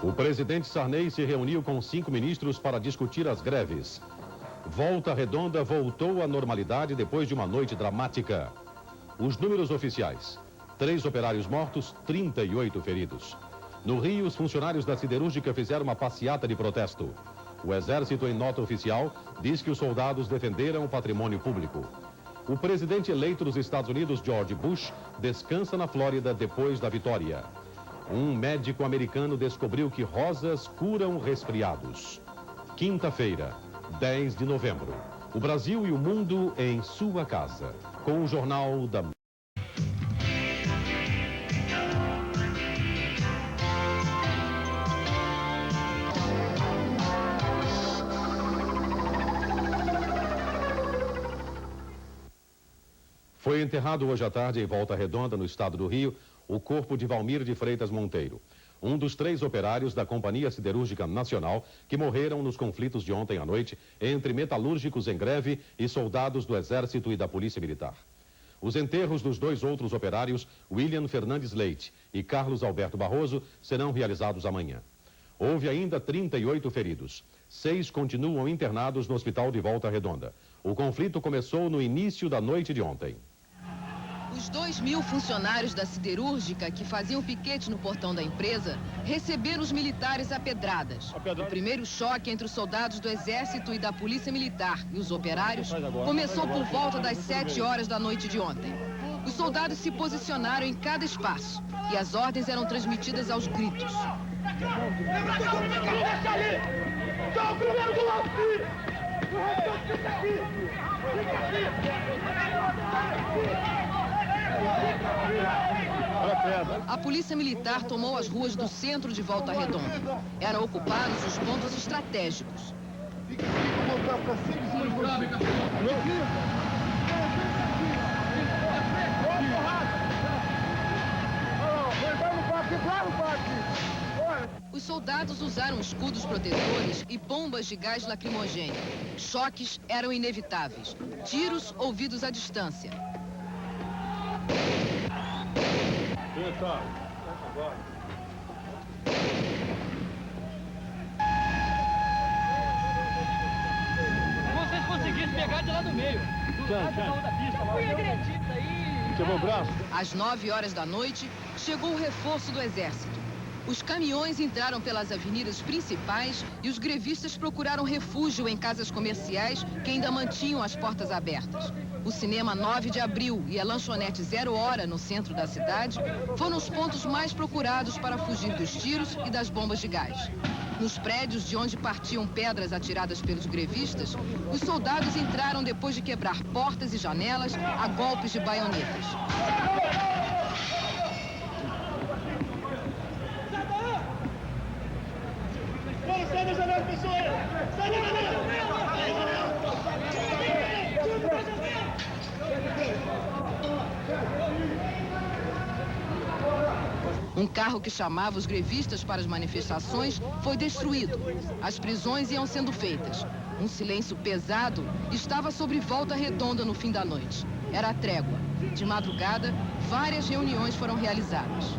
O presidente Sarney se reuniu com 5 ministros para discutir as greves. Volta Redonda voltou à normalidade depois de uma noite dramática. Os números oficiais: 3 operários mortos, 38 feridos. No Rio, os funcionários da siderúrgica fizeram uma passeata de protesto. O Exército, em nota oficial, diz que os soldados defenderam o patrimônio público. O presidente eleito dos Estados Unidos, George Bush, descansa na Flórida depois da vitória. Um médico americano descobriu que rosas curam resfriados. Quinta-feira, 10 de novembro. O Brasil e o mundo em sua casa. Com o Jornal da... Foi enterrado hoje à tarde em Volta Redonda, no estado do Rio, o corpo de Valmir de Freitas Monteiro, um dos 3 operários da Companhia Siderúrgica Nacional que morreram nos conflitos de ontem à noite entre metalúrgicos em greve e soldados do Exército e da Polícia Militar. Os enterros dos 2 outros operários, William Fernandes Leite e Carlos Alberto Barroso, serão realizados amanhã. Houve ainda 38 feridos. 6 continuam internados no hospital de Volta Redonda. O conflito começou no início da noite de ontem. Os 2.000 funcionários da siderúrgica que faziam piquete no portão da empresa receberam os militares a pedradas. O primeiro choque entre os soldados do Exército e da Polícia Militar e os operários começou por volta das 7 horas da noite de ontem. Os soldados se posicionaram em cada espaço e as ordens eram transmitidas aos gritos. A Polícia Militar tomou as ruas do centro de Volta Redonda. Eram ocupados os pontos estratégicos. Os soldados usaram escudos protetores e bombas de gás lacrimogêneo. Choques eram inevitáveis. Tiros ouvidos à distância. Vocês conseguiram pegar de lá do meio. Do lado da pista. Fui agredido aí. Quebrou o braço? Às 9 horas da noite, chegou o reforço do Exército. Os caminhões entraram pelas avenidas principais e os grevistas procuraram refúgio em casas comerciais que ainda mantinham as portas abertas. O cinema 9 de abril e a lanchonete 0 Hora, no centro da cidade, foram os pontos mais procurados para fugir dos tiros e das bombas de gás. Nos prédios de onde partiam pedras atiradas pelos grevistas, os soldados entraram depois de quebrar portas e janelas a golpes de baionetas. Sai da janela, pessoal! Sai da janela! Um carro que chamava os grevistas para as manifestações foi destruído. As prisões iam sendo feitas. Um silêncio pesado estava sobre Volta Redonda no fim da noite. Era a trégua. De madrugada, várias reuniões foram realizadas.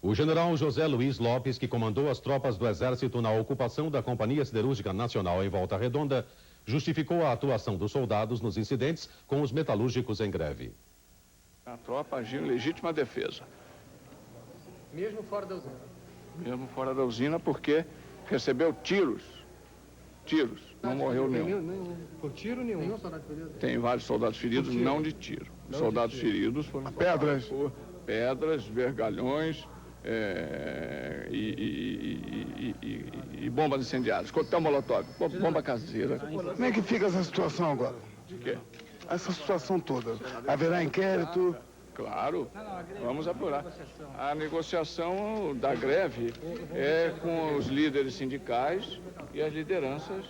O general José Luiz Lopes, que comandou as tropas do Exército na ocupação da Companhia Siderúrgica Nacional em Volta Redonda, justificou a atuação dos soldados nos incidentes com os metalúrgicos em greve. A tropa agiu em legítima defesa. Mesmo fora da usina? Mesmo fora da usina, porque recebeu tiros. Tiros. Não morreu nenhum. Por tiro nenhum? Nenhum soldado ferido? Tem vários soldados feridos, não de tiro. Os soldados feridos foram pedras, por pedras, vergalhões e bombas incendiárias. Coquetel molotov, bomba caseira. Como é que fica essa situação agora? De quê? Essa situação toda. Haverá inquérito? Claro, vamos apurar. A negociação da greve é com os líderes sindicais e as lideranças,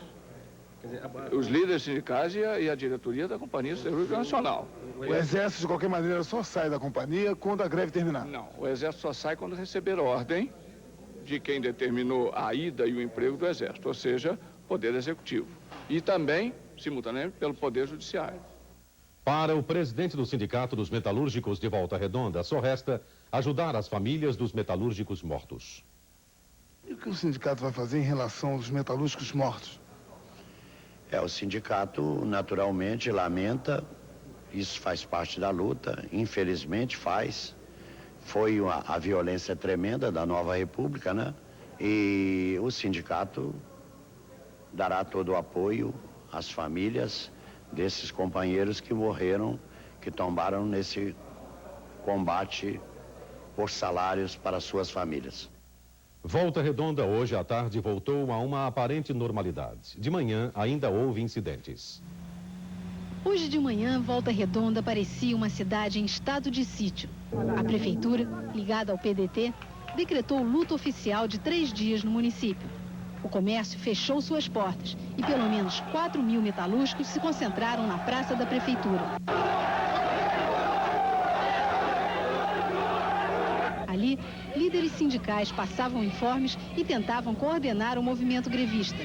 os líderes sindicais e a diretoria da Companhia Siderúrgica Nacional. O Exército, de qualquer maneira, só sai da companhia quando a greve terminar? Não, o Exército só sai quando receber ordem de quem determinou a ida e o emprego do Exército, ou seja, Poder Executivo. E também, simultaneamente, pelo Poder Judiciário. Para o presidente do Sindicato dos Metalúrgicos de Volta Redonda, só resta ajudar as famílias dos metalúrgicos mortos. E o que o sindicato vai fazer em relação aos metalúrgicos mortos? O sindicato naturalmente lamenta, isso faz parte da luta, infelizmente faz. Foi a violência tremenda da nova república, né? E o sindicato dará todo o apoio às famílias desses companheiros que morreram, que tombaram nesse combate por salários para suas famílias. Volta Redonda hoje à tarde voltou a uma aparente normalidade. De manhã ainda houve incidentes. Hoje de manhã, Volta Redonda parecia uma cidade em estado de sítio. A prefeitura, ligada ao PDT, decretou luto oficial de 3 dias no município. O comércio fechou suas portas e pelo menos 4.000 metalúrgicos se concentraram na praça da prefeitura. Ali, líderes sindicais passavam informes e tentavam coordenar o movimento grevista.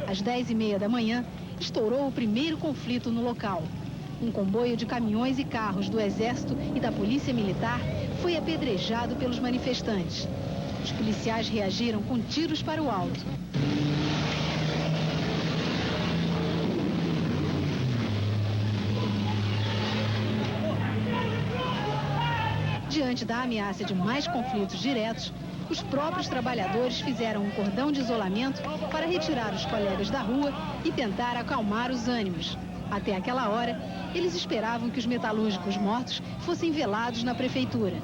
Às 10h30 da manhã, estourou o primeiro conflito no local. Um comboio de caminhões e carros do Exército e da Polícia Militar foi apedrejado pelos manifestantes. Os policiais reagiram com tiros para o alto. Diante da ameaça de mais conflitos diretos, os próprios trabalhadores fizeram um cordão de isolamento para retirar os colegas da rua e tentar acalmar os ânimos. Até aquela hora, eles esperavam que os metalúrgicos mortos fossem velados na prefeitura.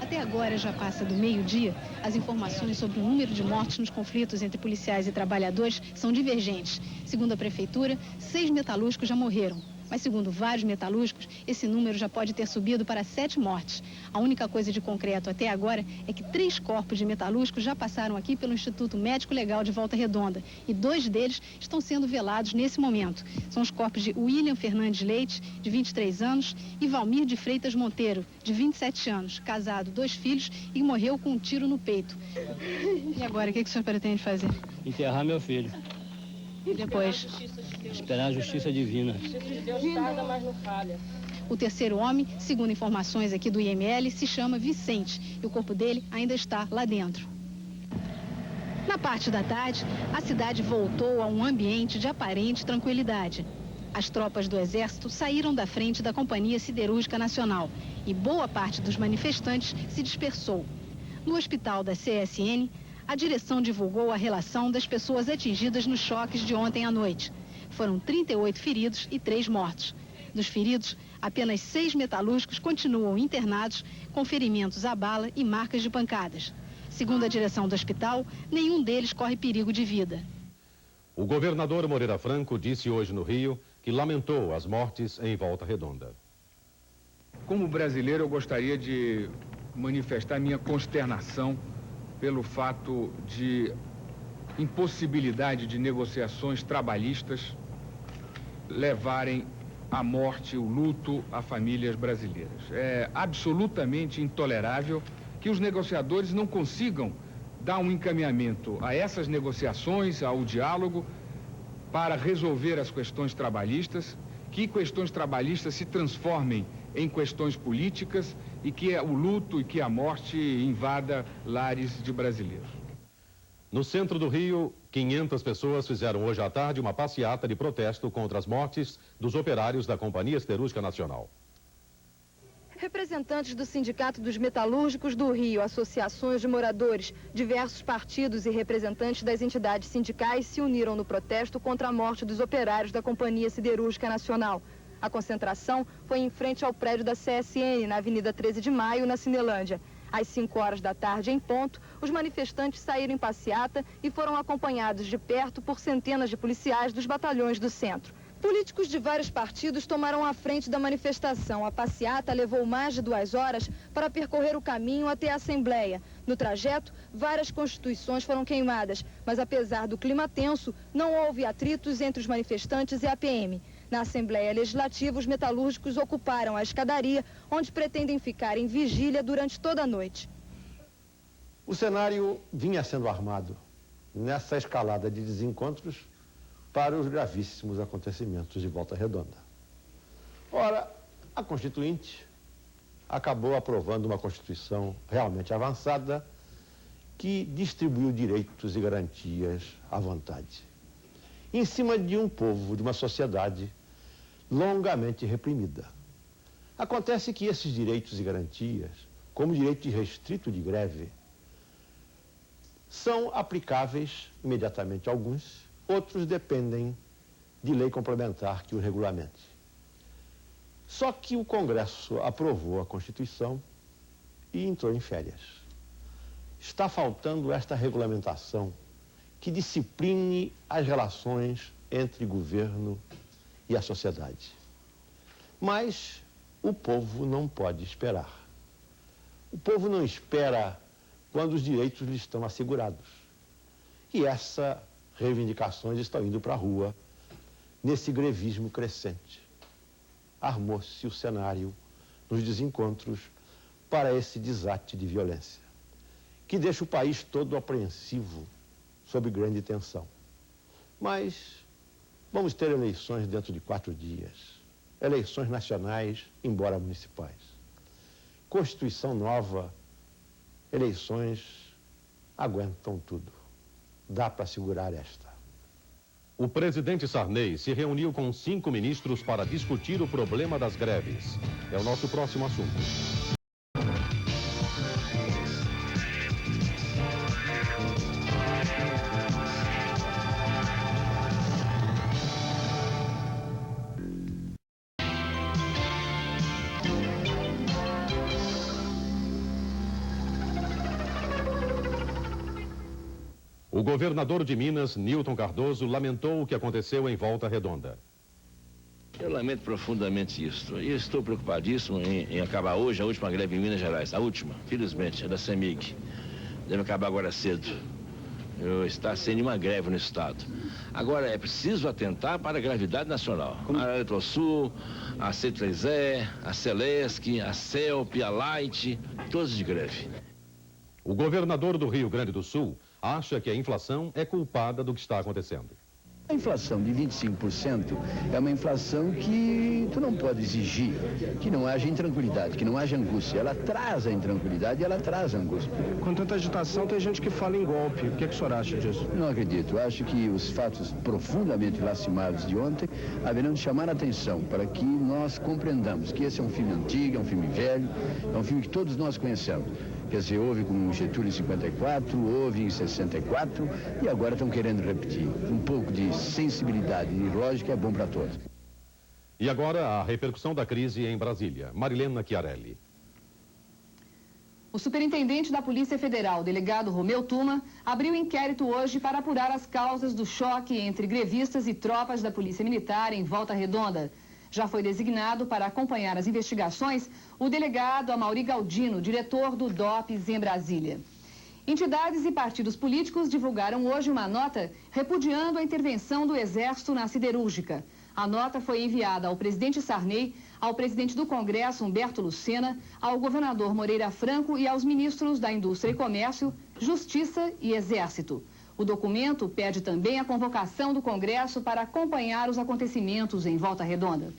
Até agora já passa do meio-dia, as informações sobre o número de mortos nos conflitos entre policiais e trabalhadores são divergentes. Segundo a prefeitura, 6 metalúrgicos já morreram. Mas, segundo vários metalúrgicos, esse número já pode ter subido para 7 mortes. A única coisa de concreto até agora é que 3 corpos de metalúrgicos já passaram aqui pelo Instituto Médico Legal de Volta Redonda e 2 deles estão sendo velados nesse momento. São os corpos de William Fernandes Leite, de 23 anos, e Valmir de Freitas Monteiro, de 27 anos, casado, 2 filhos e morreu com um tiro no peito. E agora, o que o senhor pretende fazer? Enterrar meu filho. E depois? Esperar a justiça divina. Deus tarda, mas não falha. O terceiro homem, segundo informações aqui do IML, se chama Vicente e o corpo dele ainda está lá dentro. Na parte da tarde, a cidade voltou a um ambiente de aparente tranquilidade. As tropas do Exército saíram da frente da Companhia Siderúrgica Nacional e boa parte dos manifestantes se dispersou. No hospital da CSN, a direção divulgou a relação das pessoas atingidas nos choques de ontem à noite. Foram 38 feridos e 3 mortos. Dos feridos, apenas 6 metalúrgicos continuam internados com ferimentos à bala e marcas de pancadas. Segundo a direção do hospital, nenhum deles corre perigo de vida. O governador Moreira Franco disse hoje no Rio que lamentou as mortes em Volta Redonda. Como brasileiro, eu gostaria de manifestar minha consternação pelo fato de impossibilidade de negociações trabalhistas levarem à morte, o luto a famílias brasileiras. É absolutamente intolerável que os negociadores não consigam dar um encaminhamento a essas negociações, ao diálogo, para resolver as questões trabalhistas, que questões trabalhistas se transformem em questões políticas e que o luto e que a morte invada lares de brasileiros. No centro do Rio, 500 pessoas fizeram hoje à tarde uma passeata de protesto contra as mortes dos operários da Companhia Siderúrgica Nacional. Representantes do Sindicato dos Metalúrgicos do Rio, associações de moradores, diversos partidos e representantes das entidades sindicais se uniram no protesto contra a morte dos operários da Companhia Siderúrgica Nacional. A concentração foi em frente ao prédio da CSN, na Avenida 13 de Maio, na Cinelândia. Às 5 horas da tarde, em ponto, os manifestantes saíram em passeata e foram acompanhados de perto por centenas de policiais dos batalhões do centro. Políticos de vários partidos tomaram a frente da manifestação. A passeata levou mais de 2 horas para percorrer o caminho até a Assembleia. No trajeto, várias constituições foram queimadas, mas apesar do clima tenso, não houve atritos entre os manifestantes e a PM. Na Assembleia Legislativa, os metalúrgicos ocuparam a escadaria, onde pretendem ficar em vigília durante toda a noite. O cenário vinha sendo armado nessa escalada de desencontros para os gravíssimos acontecimentos de Volta Redonda. Ora, a Constituinte acabou aprovando uma Constituição realmente avançada que distribuiu direitos e garantias à vontade, em cima de um povo, de uma sociedade longamente reprimida. Acontece que esses direitos e garantias, como o direito irrestrito de greve, são aplicáveis imediatamente a alguns, outros dependem de lei complementar que o regulamente. Só que o Congresso aprovou a Constituição e entrou em férias. Está faltando esta regulamentação que discipline as relações entre governo e a sociedade. Mas o povo não pode esperar. O povo não espera quando os direitos lhe estão assegurados. E essas reivindicações estão indo para a rua nesse grevismo crescente. Armou-se o cenário nos desencontros para esse desate de violência, que deixa o país todo apreensivo sob grande tensão. Mas vamos ter eleições dentro de 4 dias. Eleições nacionais, embora municipais. Constituição nova, eleições aguentam tudo. Dá para segurar esta. O presidente Sarney se reuniu com 5 ministros para discutir o problema das greves. É o nosso próximo assunto. O governador de Minas, Newton Cardoso, lamentou o que aconteceu em Volta Redonda. Eu lamento profundamente isso. E estou preocupadíssimo em acabar hoje a última greve em Minas Gerais. A última, felizmente, é da CEMIG. Deve acabar agora cedo. Está sendo uma greve no estado. Agora, é preciso atentar para a gravidade nacional. A Eletrosul, a C3E, a Celesc, a CELP, a Light, todos de greve. O governador do Rio Grande do Sul acha que a inflação é culpada do que está acontecendo. A inflação de 25% é uma inflação que tu não pode exigir que não haja intranquilidade, que não haja angústia. Ela traz a intranquilidade e ela traz a angústia. Com tanta agitação, tem gente que fala em golpe. O que o senhor acha disso? Não acredito. Eu acho que os fatos profundamente lastimáveis de ontem haverão de chamar a atenção para que nós compreendamos que esse é um filme antigo, é um filme velho, é um filme que todos nós conhecemos. Quer dizer, houve com Getúlio em 54, houve em 64 e agora estão querendo repetir. Um pouco de sensibilidade e lógica é bom para todos. E agora a repercussão da crise em Brasília. Marilena Chiarelli. O superintendente da Polícia Federal, delegado Romeu Tuma, abriu inquérito hoje para apurar as causas do choque entre grevistas e tropas da Polícia Militar em Volta Redonda. Já foi designado para acompanhar as investigações o delegado Amaury Galdino, diretor do DOPS em Brasília. Entidades e partidos políticos divulgaram hoje uma nota repudiando a intervenção do Exército na siderúrgica. A nota foi enviada ao presidente Sarney, ao presidente do Congresso, Humberto Lucena, ao governador Moreira Franco e aos ministros da Indústria e Comércio, Justiça e Exército. O documento pede também a convocação do Congresso para acompanhar os acontecimentos em Volta Redonda.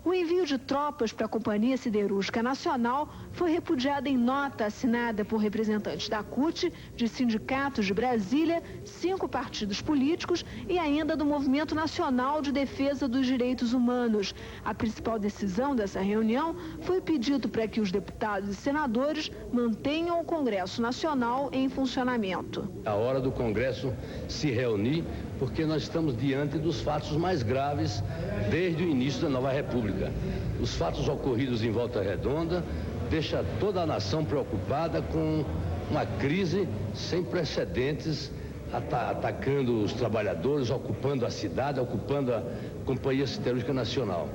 O envio de tropas para a Companhia Siderúrgica Nacional foi repudiado em nota assinada por representantes da CUT, de sindicatos de Brasília, 5 partidos políticos e ainda do Movimento Nacional de Defesa dos Direitos Humanos. A principal decisão dessa reunião foi pedido para que os deputados e senadores mantenham o Congresso Nacional em funcionamento. É a hora do Congresso se reunir, porque nós estamos diante dos fatos mais graves desde o início da nova República. Os fatos ocorridos em Volta Redonda deixam toda a nação preocupada com uma crise sem precedentes, atacando os trabalhadores, ocupando a cidade, ocupando a Companhia Siderúrgica Nacional.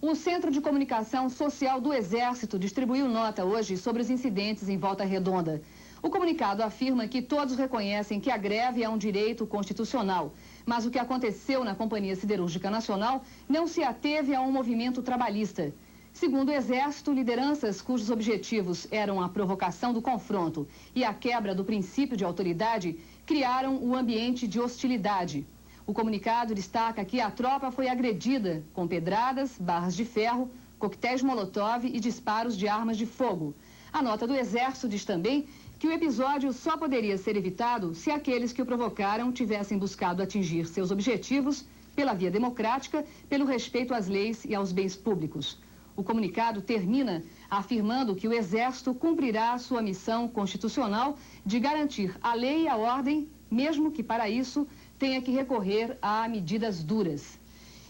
O Centro de Comunicação Social do Exército distribuiu nota hoje sobre os incidentes em Volta Redonda. O comunicado afirma que todos reconhecem que a greve é um direito constitucional, mas o que aconteceu na Companhia Siderúrgica Nacional não se ateve a um movimento trabalhista. Segundo o Exército, lideranças cujos objetivos eram a provocação do confronto e a quebra do princípio de autoridade criaram o ambiente de hostilidade. O comunicado destaca que a tropa foi agredida com pedradas, barras de ferro, coquetéis Molotov e disparos de armas de fogo. A nota do Exército diz também que o episódio só poderia ser evitado se aqueles que o provocaram tivessem buscado atingir seus objetivos pela via democrática, pelo respeito às leis e aos bens públicos. O comunicado termina afirmando que o Exército cumprirá a sua missão constitucional de garantir a lei e a ordem, mesmo que para isso tenha que recorrer a medidas duras.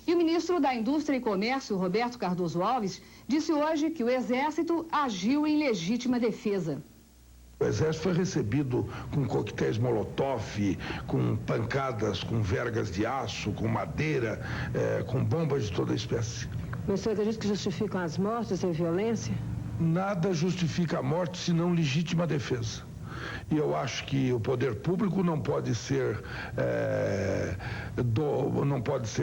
E o ministro da Indústria e Comércio, Roberto Cardoso Alves, disse hoje que o Exército agiu em legítima defesa. O Exército foi recebido com coquetéis Molotov, com pancadas, com vergas de aço, com madeira, com bombas de toda espécie. Mas você acredita que justificam as mortes e a violência? Nada justifica a morte senão legítima defesa. E eu acho que o poder público não pode ser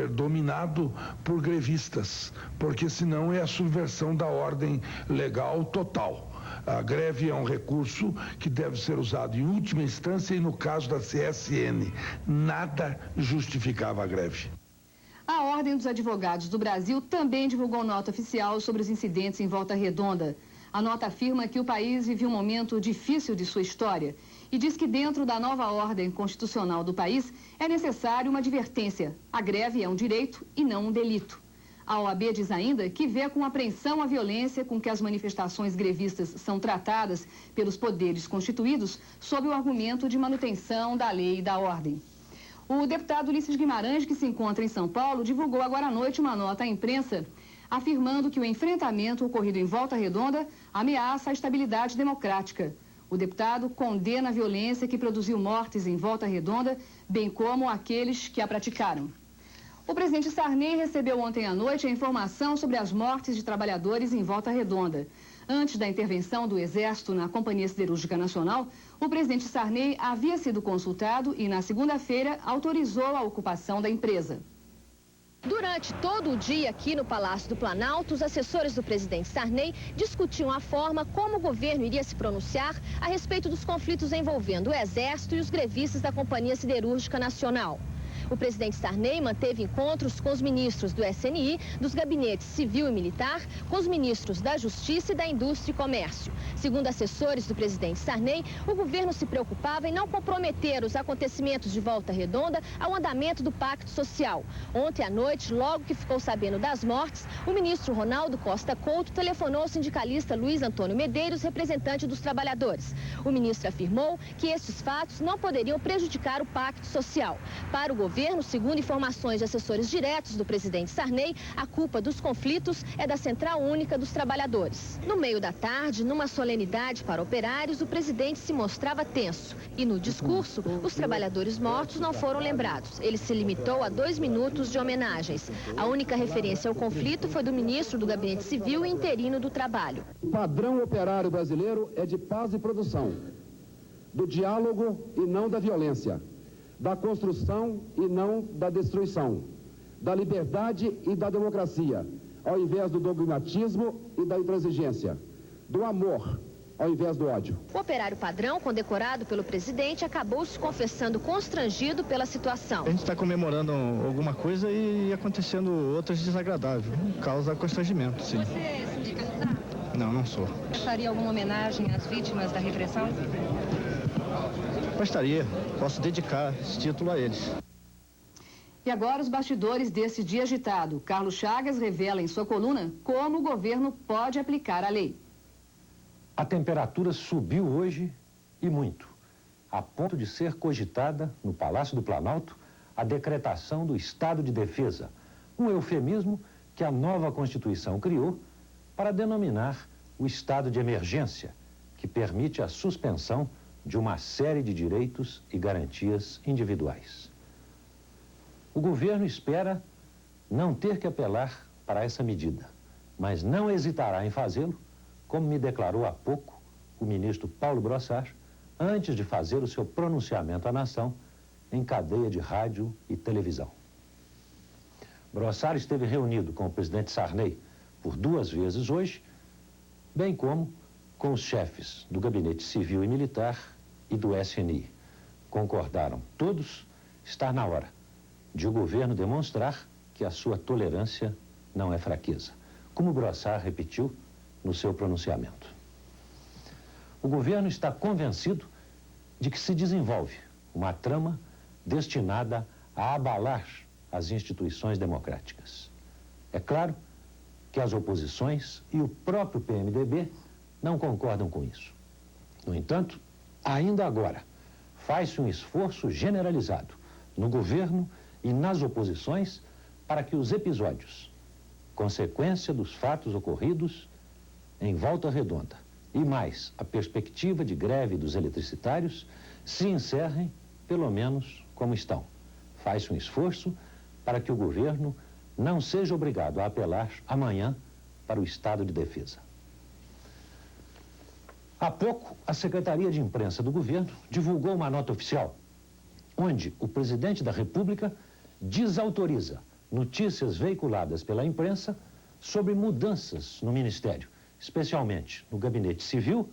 dominado por grevistas, porque senão é a subversão da ordem legal total. A greve é um recurso que deve ser usado em última instância e no caso da CSN, nada justificava a greve. A Ordem dos Advogados do Brasil também divulgou nota oficial sobre os incidentes em Volta Redonda. A nota afirma que o país vive um momento difícil de sua história e diz que dentro da nova ordem constitucional do país é necessário uma advertência. A greve é um direito e não um delito. A OAB diz ainda que vê com apreensão a violência com que as manifestações grevistas são tratadas pelos poderes constituídos sob o argumento de manutenção da lei e da ordem. O deputado Ulisses Guimarães, que se encontra em São Paulo, divulgou agora à noite uma nota à imprensa afirmando que o enfrentamento ocorrido em Volta Redonda ameaça a estabilidade democrática. O deputado condena a violência que produziu mortes em Volta Redonda, bem como aqueles que a praticaram. O presidente Sarney recebeu ontem à noite a informação sobre as mortes de trabalhadores em Volta Redonda. Antes da intervenção do Exército na Companhia Siderúrgica Nacional, o presidente Sarney havia sido consultado e, na segunda-feira, autorizou a ocupação da empresa. Durante todo o dia aqui no Palácio do Planalto, os assessores do presidente Sarney discutiam a forma como o governo iria se pronunciar a respeito dos conflitos envolvendo o Exército e os grevistas da Companhia Siderúrgica Nacional. O presidente Sarney manteve encontros com os ministros do SNI, dos gabinetes civil e militar, com os ministros da Justiça e da Indústria e Comércio. Segundo assessores do presidente Sarney, o governo se preocupava em não comprometer os acontecimentos de Volta Redonda ao andamento do Pacto Social. Ontem à noite, logo que ficou sabendo das mortes, o ministro Ronaldo Costa Couto telefonou ao sindicalista Luiz Antônio Medeiros, representante dos trabalhadores. O ministro afirmou que estes fatos não poderiam prejudicar o Pacto Social. Para o governo, segundo informações de assessores diretos do presidente Sarney, a culpa dos conflitos é da Central Única dos Trabalhadores. No meio da tarde, numa solenidade para operários, o presidente se mostrava tenso. E no discurso, os trabalhadores mortos não foram lembrados. Ele se limitou a 2 minutos de homenagens. A única referência ao conflito foi do ministro do Gabinete Civil e interino do Trabalho. O padrão operário brasileiro é de paz e produção, do diálogo e não da violência, da construção e não da destruição, da liberdade e da democracia, ao invés do dogmatismo e da intransigência, do amor ao invés do ódio. O operário padrão, condecorado pelo presidente, acabou se confessando constrangido pela situação. A gente está comemorando alguma coisa e acontecendo outras desagradáveis, causa constrangimento, sim. Você é sindicalizado? Não, não sou. Faria alguma homenagem às vítimas da repressão? Gostaria, posso dedicar esse título a eles. E agora os bastidores desse dia agitado. Carlos Chagas revela em sua coluna como o governo pode aplicar a lei. A temperatura subiu hoje e muito, a ponto de ser cogitada no Palácio do Planalto a decretação do estado de defesa, um eufemismo que a nova Constituição criou para denominar o estado de emergência, que permite a suspensão de uma série de direitos e garantias individuais. O governo espera não ter que apelar para essa medida, mas não hesitará em fazê-lo, como me declarou há pouco o ministro Paulo Brossard, antes de fazer o seu pronunciamento à nação em cadeia de rádio e televisão. Brossard esteve reunido com o presidente Sarney por 2 vezes hoje, bem como com os chefes do Gabinete Civil e Militar e do SNI. Concordaram todos estar na hora de o governo demonstrar que a sua tolerância não é fraqueza, como Brossard repetiu no seu pronunciamento. o governo está convencido de que se desenvolve uma trama destinada a abalar as instituições democráticas. É claro que as oposições e o próprio PMDB não concordam com isso. No entanto, ainda agora, faz-se um esforço generalizado no governo e nas oposições para que os episódios, consequência dos fatos ocorridos em Volta Redonda e mais a perspectiva de greve dos eletricitários, se encerrem, pelo menos, como estão. Faz-se um esforço para que o governo não seja obrigado a apelar amanhã para o estado de defesa. Há pouco, a Secretaria de Imprensa do governo divulgou uma nota oficial, onde o presidente da República desautoriza notícias veiculadas pela imprensa sobre mudanças no Ministério, especialmente no Gabinete Civil,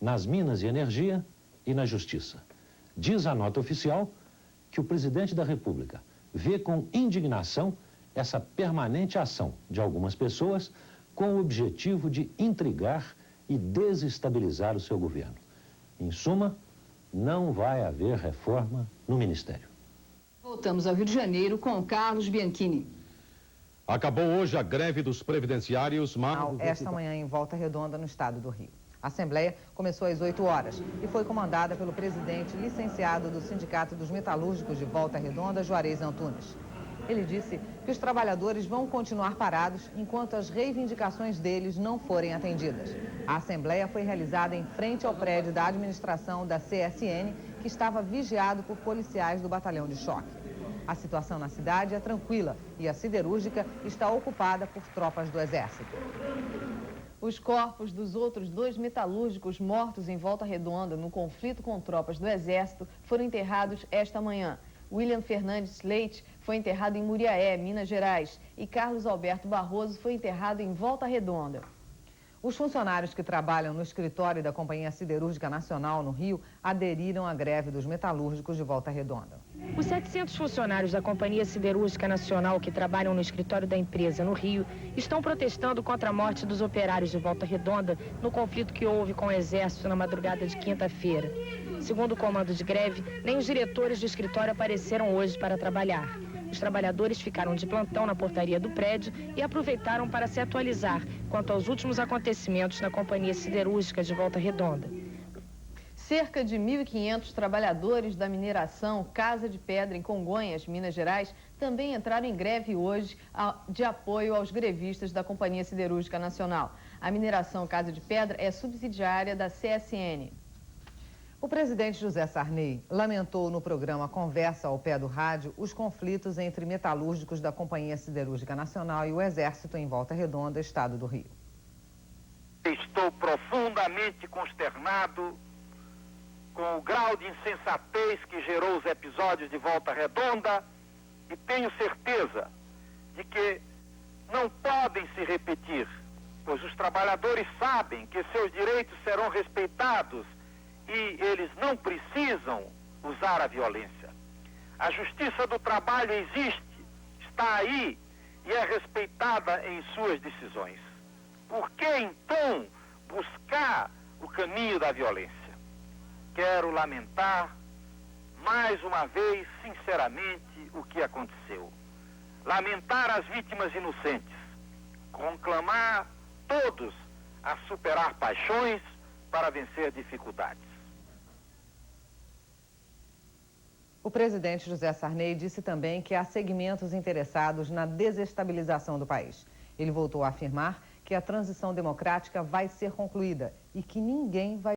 nas Minas e Energia e na Justiça. Diz a nota oficial que o presidente da República vê com indignação essa permanente ação de algumas pessoas com o objetivo de intrigar e desestabilizar o seu governo. Em suma, não vai haver reforma no Ministério. Voltamos ao Rio de Janeiro com Carlos Bianchini. Acabou hoje a greve dos previdenciários, esta manhã em Volta Redonda, no estado do Rio. A Assembleia começou às 8 horas e foi comandada pelo presidente licenciado do Sindicato dos Metalúrgicos de Volta Redonda, Juarez Antunes. Ele disse que os trabalhadores vão continuar parados enquanto as reivindicações deles não forem atendidas. A Assembleia foi realizada em frente ao prédio da administração da CSN, que estava vigiado por policiais do Batalhão de Choque. A situação na cidade é tranquila e a siderúrgica está ocupada por tropas do Exército. Os corpos dos outros 2 metalúrgicos mortos em Volta Redonda no conflito com tropas do Exército foram enterrados esta manhã. William Fernandes Leite foi enterrado em Muriaé, Minas Gerais, e Carlos Alberto Barroso foi enterrado em Volta Redonda. Os funcionários que trabalham no escritório da Companhia Siderúrgica Nacional, no Rio, aderiram à greve dos metalúrgicos de Volta Redonda. Os 700 funcionários da Companhia Siderúrgica Nacional que trabalham no escritório da empresa no Rio estão protestando contra a morte dos operários de Volta Redonda no conflito que houve com o Exército na madrugada de quinta-feira. Segundo o comando de greve, nem os diretores do escritório apareceram hoje para trabalhar. Os trabalhadores ficaram de plantão na portaria do prédio e aproveitaram para se atualizar quanto aos últimos acontecimentos na Companhia Siderúrgica de Volta Redonda. Cerca de 1.500 trabalhadores da mineração Casa de Pedra, em Congonhas, Minas Gerais, também entraram em greve hoje de apoio aos grevistas da Companhia Siderúrgica Nacional. A mineração Casa de Pedra é subsidiária da CSN. O presidente José Sarney lamentou no programa Conversa ao Pé do Rádio os conflitos entre metalúrgicos da Companhia Siderúrgica Nacional e o Exército em Volta Redonda, estado do Rio. Estou profundamente consternado com o grau de insensatez que gerou os episódios de Volta Redonda e tenho certeza de que não podem se repetir, pois os trabalhadores sabem que seus direitos serão respeitados e eles não precisam usar a violência. A justiça do trabalho existe, está aí e é respeitada em suas decisões. Por que, então, buscar o caminho da violência? Quero lamentar, mais uma vez, sinceramente, o que aconteceu. Lamentar as vítimas inocentes. Conclamar todos a superar paixões para vencer dificuldades. O presidente José Sarney disse também que há segmentos interessados na desestabilização do país. Ele voltou a afirmar que a transição democrática vai ser concluída e que ninguém vai